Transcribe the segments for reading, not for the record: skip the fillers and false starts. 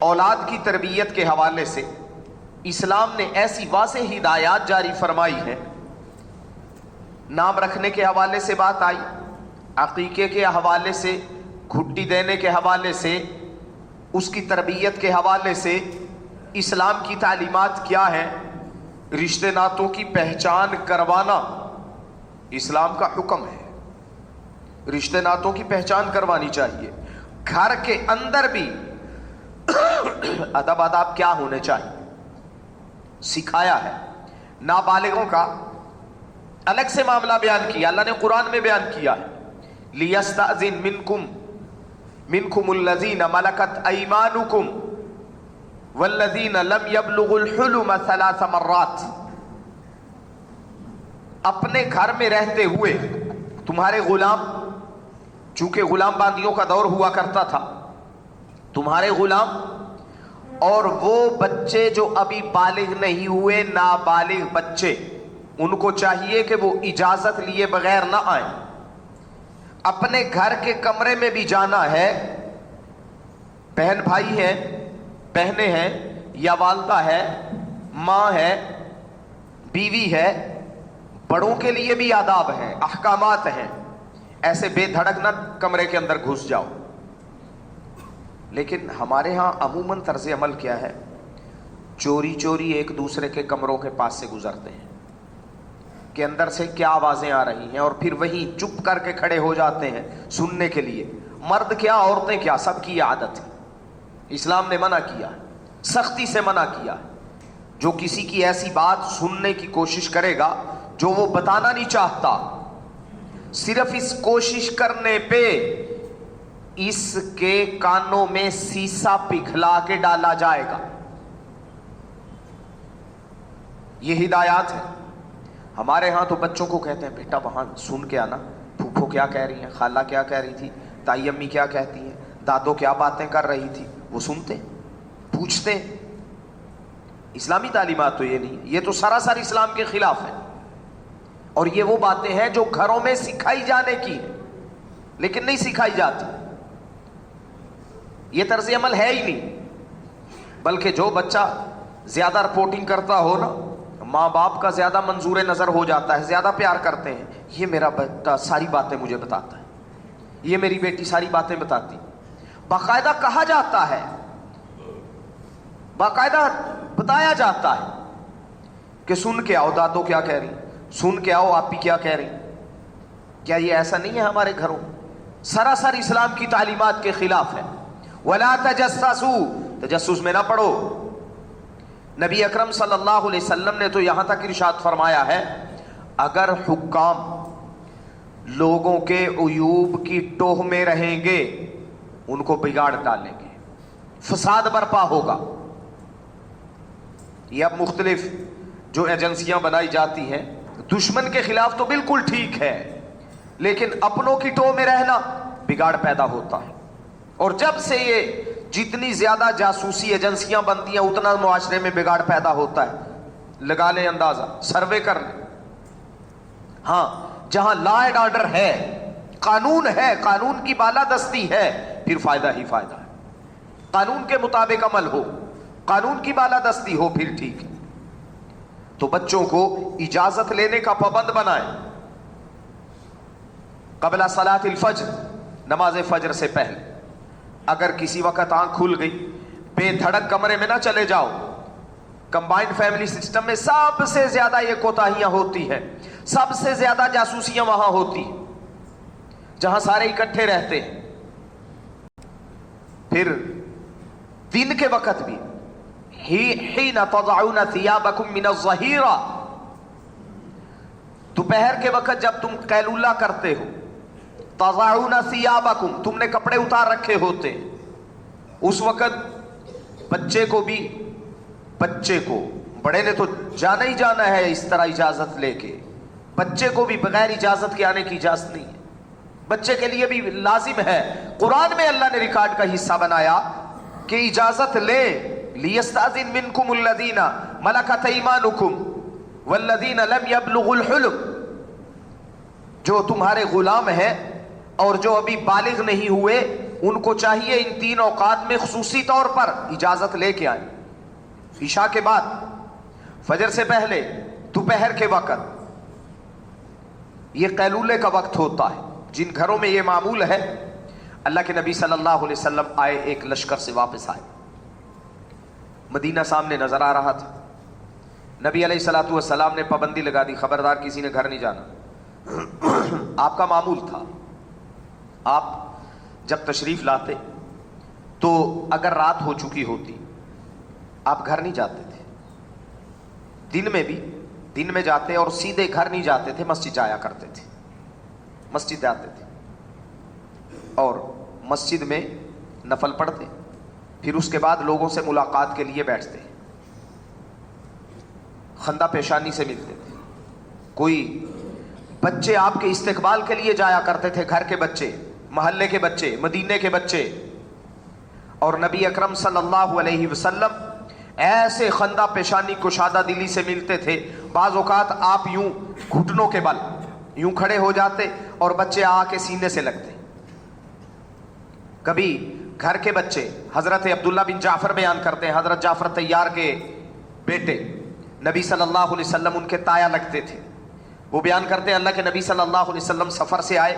اولاد کی تربیت کے حوالے سے اسلام نے ایسی واضح ہدایات جاری فرمائی ہیں۔ نام رکھنے کے حوالے سے بات آئی، عقیقے کے حوالے سے، گھٹی دینے کے حوالے سے، اس کی تربیت کے حوالے سے اسلام کی تعلیمات کیا ہیں۔ رشتے ناتوں کی پہچان کروانا اسلام کا حکم ہے، رشتے ناتوں کی پہچان کروانی چاہیے۔ گھر کے اندر بھی ادب آداب کیا ہونے چاہیے سکھایا ہے۔ نابالغوں کا الگ سے معاملہ بیان کیا، اللہ نے قرآن میں بیان کیا ہے، لِيَسْتَأْذِن مِنْكُمُ الَّذِينَ مَلَكَتْ أَيْمَانُكُمْ وَالَّذِينَ لَمْ يَبْلُغُوا الْحُلُمَ 3 مرات۔ اپنے گھر میں رہتے ہوئے تمہارے غلام، چونکہ غلام باندیوں کا دور ہوا کرتا تھا، تمہارے غلام اور وہ بچے جو ابھی بالغ نہیں ہوئے، نابالغ بچے، ان کو چاہیے کہ وہ اجازت لیے بغیر نہ آئیں۔ اپنے گھر کے کمرے میں بھی جانا ہے، بہن بھائی ہیں، بہنیں ہیں، یا والدہ ہے، ماں ہے، بیوی ہے، بڑوں کے لیے بھی آداب ہیں، احکامات ہیں۔ ایسے بے دھڑک نہ کمرے کے اندر گھس جاؤ۔ لیکن ہمارے ہاں عموماً طرز عمل کیا ہے، چوری چوری ایک دوسرے کے کمروں کے پاس سے گزرتے ہیں کہ اندر سے کیا آوازیں آ رہی ہیں، اور پھر وہیں چپ کر کے کھڑے ہو جاتے ہیں سننے کے لیے۔ مرد کیا عورتیں کیا، سب کی عادت ہے۔ اسلام نے منع کیا ہے، سختی سے منع کیا ہے۔ جو کسی کی ایسی بات سننے کی کوشش کرے گا جو وہ بتانا نہیں چاہتا، صرف اس کوشش کرنے پہ اس کے کانوں میں سیسا پگھلا کے ڈالا جائے گا۔ یہ ہدایات ہے۔ ہمارے ہاں تو بچوں کو کہتے ہیں بیٹا وہاں سن کے آنا، پھوپھو کیا کہہ رہی ہیں، خالہ کیا کہہ رہی تھی، تائی امی کیا کہتی ہیں، دادو کیا باتیں کر رہی تھی، وہ سنتے پوچھتے۔ اسلامی تعلیمات تو یہ نہیں، یہ تو سراسر اسلام کے خلاف ہے، اور یہ وہ باتیں ہیں جو گھروں میں سکھائی جانے کی ہے لیکن نہیں سکھائی جاتی۔ یہ طرز عمل ہے ہی نہیں، بلکہ جو بچہ زیادہ رپورٹنگ کرتا ہو نا، ماں باپ کا زیادہ منظور نظر ہو جاتا ہے، زیادہ پیار کرتے ہیں، یہ میرا بیٹا ساری باتیں مجھے بتاتا ہے، یہ میری بیٹی ساری باتیں بتاتی۔ باقاعدہ کہا جاتا ہے، باقاعدہ بتایا جاتا ہے کہ سن کے آؤ دادو کیا کہہ رہی، سن کے آؤ آپی کیا کہہ رہی۔ کیا یہ ایسا نہیں ہے ہمارے گھروں؟ سراسر اسلام کی تعلیمات کے خلاف ہے۔ وَلَا تَجَسَّسُوا، تجسس میں نہ پڑو۔ نبی اکرم صلی اللہ علیہ وسلم نے تو یہاں تک ارشاد فرمایا ہے، اگر حکام لوگوں کے عیوب کی ٹوہ میں رہیں گے ان کو بگاڑ ڈالیں گے، فساد برپا ہوگا۔ یہ اب مختلف جو ایجنسیاں بنائی جاتی ہیں دشمن کے خلاف تو بالکل ٹھیک ہے، لیکن اپنوں کی ٹوہ میں رہنا بگاڑ پیدا ہوتا ہے۔ اور جب سے یہ جتنی زیادہ جاسوسی ایجنسیاں بنتی ہیں اتنا معاشرے میں بگاڑ پیدا ہوتا ہے۔ لگا لیں اندازہ، سروے کر لیں۔ ہاں جہاں لا اینڈ آرڈر ہے، قانون ہے، قانون کی بالادستی ہے، پھر فائدہ ہی فائدہ ہے۔ قانون کے مطابق عمل ہو، قانون کی بالادستی ہو، پھر ٹھیک ہے۔ تو بچوں کو اجازت لینے کا پابند بنائیں۔ قبل صلاۃ الفجر، نماز فجر سے پہلے اگر کسی وقت آنکھ کھل گئی، بے دھڑک کمرے میں نہ چلے جاؤ۔ کمبائنڈ فیملی سسٹم میں سب سے زیادہ یہ کوتاہیاں ہوتی ہیں، سب سے زیادہ جاسوسیاں وہاں ہوتی ہیں جہاں سارے اکٹھے رہتے ہیں۔ پھر دن کے وقت بھی حین تضعون ثیابکم من الظہیرہ، دوپہر کے وقت جب تم قیلولہ کرتے ہو، تضعون ثیابکم، تم نے کپڑے اتار رکھے ہوتے، اس وقت بچے کو بڑے نے تو جانا ہی جانا ہے اس طرح اجازت لے کے، بچے کو بھی بغیر اجازت کے آنے کی اجازت نہیں ہے۔ بچے کے لیے بھی لازم ہے، قرآن میں اللہ نے ریکارڈ کا حصہ بنایا کہ اجازت لے، لِيَسْتَأْذِن مِنْكُمُ الَّذِينَ مَلَكَتْ أَيْمَانُكُمْ وَالَّذِينَ لَمْ يَبْلُغُوا الْحُلُمَ، جو تمہارے غلام ہیں اور جو ابھی بالغ نہیں ہوئے، ان کو چاہیے ان 3 اوقات میں خصوصی طور پر اجازت لے کے آئیں. عشاء کے بعد، فجر سے پہلے، دوپہر کے وقت. یہ قیلولے کا وقت ہوتا ہے. جن گھروں میں یہ معمول ہے، اللہ کے نبی صلی اللہ علیہ وسلم آئے، ایک لشکر سے واپس آئے. مدینہ سامنے نظر آ رہا تھا. نبی علیہ الصلوۃ والسلام نے پابندی لگا دی، خبردار کسی نے گھر نہیں جانا. آپ کا معمول تھا، آپ جب تشریف لاتے تو اگر رات ہو چکی ہوتی آپ گھر نہیں جاتے تھے. دن میں بھی دن میں جاتے اور سیدھے گھر نہیں جاتے تھے، مسجد جایا کرتے تھے. مسجد جاتے تھے اور مسجد میں نفل پڑھتے، پھر اس کے بعد لوگوں سے ملاقات کے لیے بیٹھتے، خندہ پیشانی سے ملتے تھے. کوئی بچے آپ کے استقبال کے لیے جایا کرتے تھے، گھر کے بچے، محلے کے بچے، مدینے کے بچے. اور نبی اکرم صلی اللہ علیہ وسلم ایسے خندہ پیشانی کشادہ دلی سے ملتے تھے. بعض اوقات آپ یوں گھٹنوں کے بل یوں کھڑے ہو جاتے اور بچے آ کے سینے سے لگتے. کبھی گھر کے بچے، حضرت عبداللہ بن جعفر بیان کرتے ہیں، حضرت جعفر طیار کے بیٹے، نبی صلی اللہ علیہ وسلم ان کے تایا لگتے تھے. وہ بیان کرتے ہیں اللہ کے نبی صلی اللہ علیہ وسلم سفر سے آئے،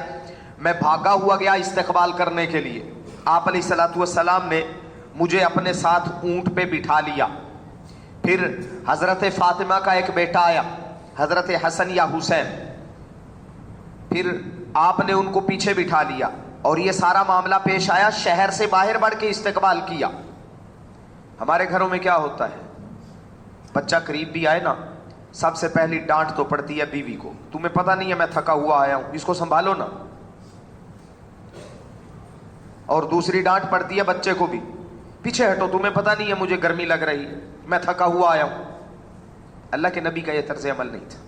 میں بھاگا ہوا گیا استقبال کرنے کے لیے. آپ علیہ الصلوۃ والسلام نے مجھے اپنے ساتھ اونٹ پہ بٹھا لیا. پھر حضرت فاطمہ کا ایک بیٹا آیا، حضرت حسن یا حسین، پھر آپ نے ان کو پیچھے بٹھا لیا اور یہ سارا معاملہ پیش آیا. شہر سے باہر بڑھ کے استقبال کیا. ہمارے گھروں میں کیا ہوتا ہے، بچہ قریب بھی آئے نا، سب سے پہلی ڈانٹ تو پڑتی ہے بیوی کو، تمہیں پتہ نہیں ہے میں تھکا ہوا آیا ہوں، اس کو سنبھالو نا. اور دوسری ڈانٹ پڑتی ہے بچے کو بھی، پیچھے ہٹو، تمہیں پتہ نہیں ہے مجھے گرمی لگ رہی ہے، میں تھکا ہوا آیا ہوں. اللہ کے نبی کا یہ طرز عمل نہیں تھا.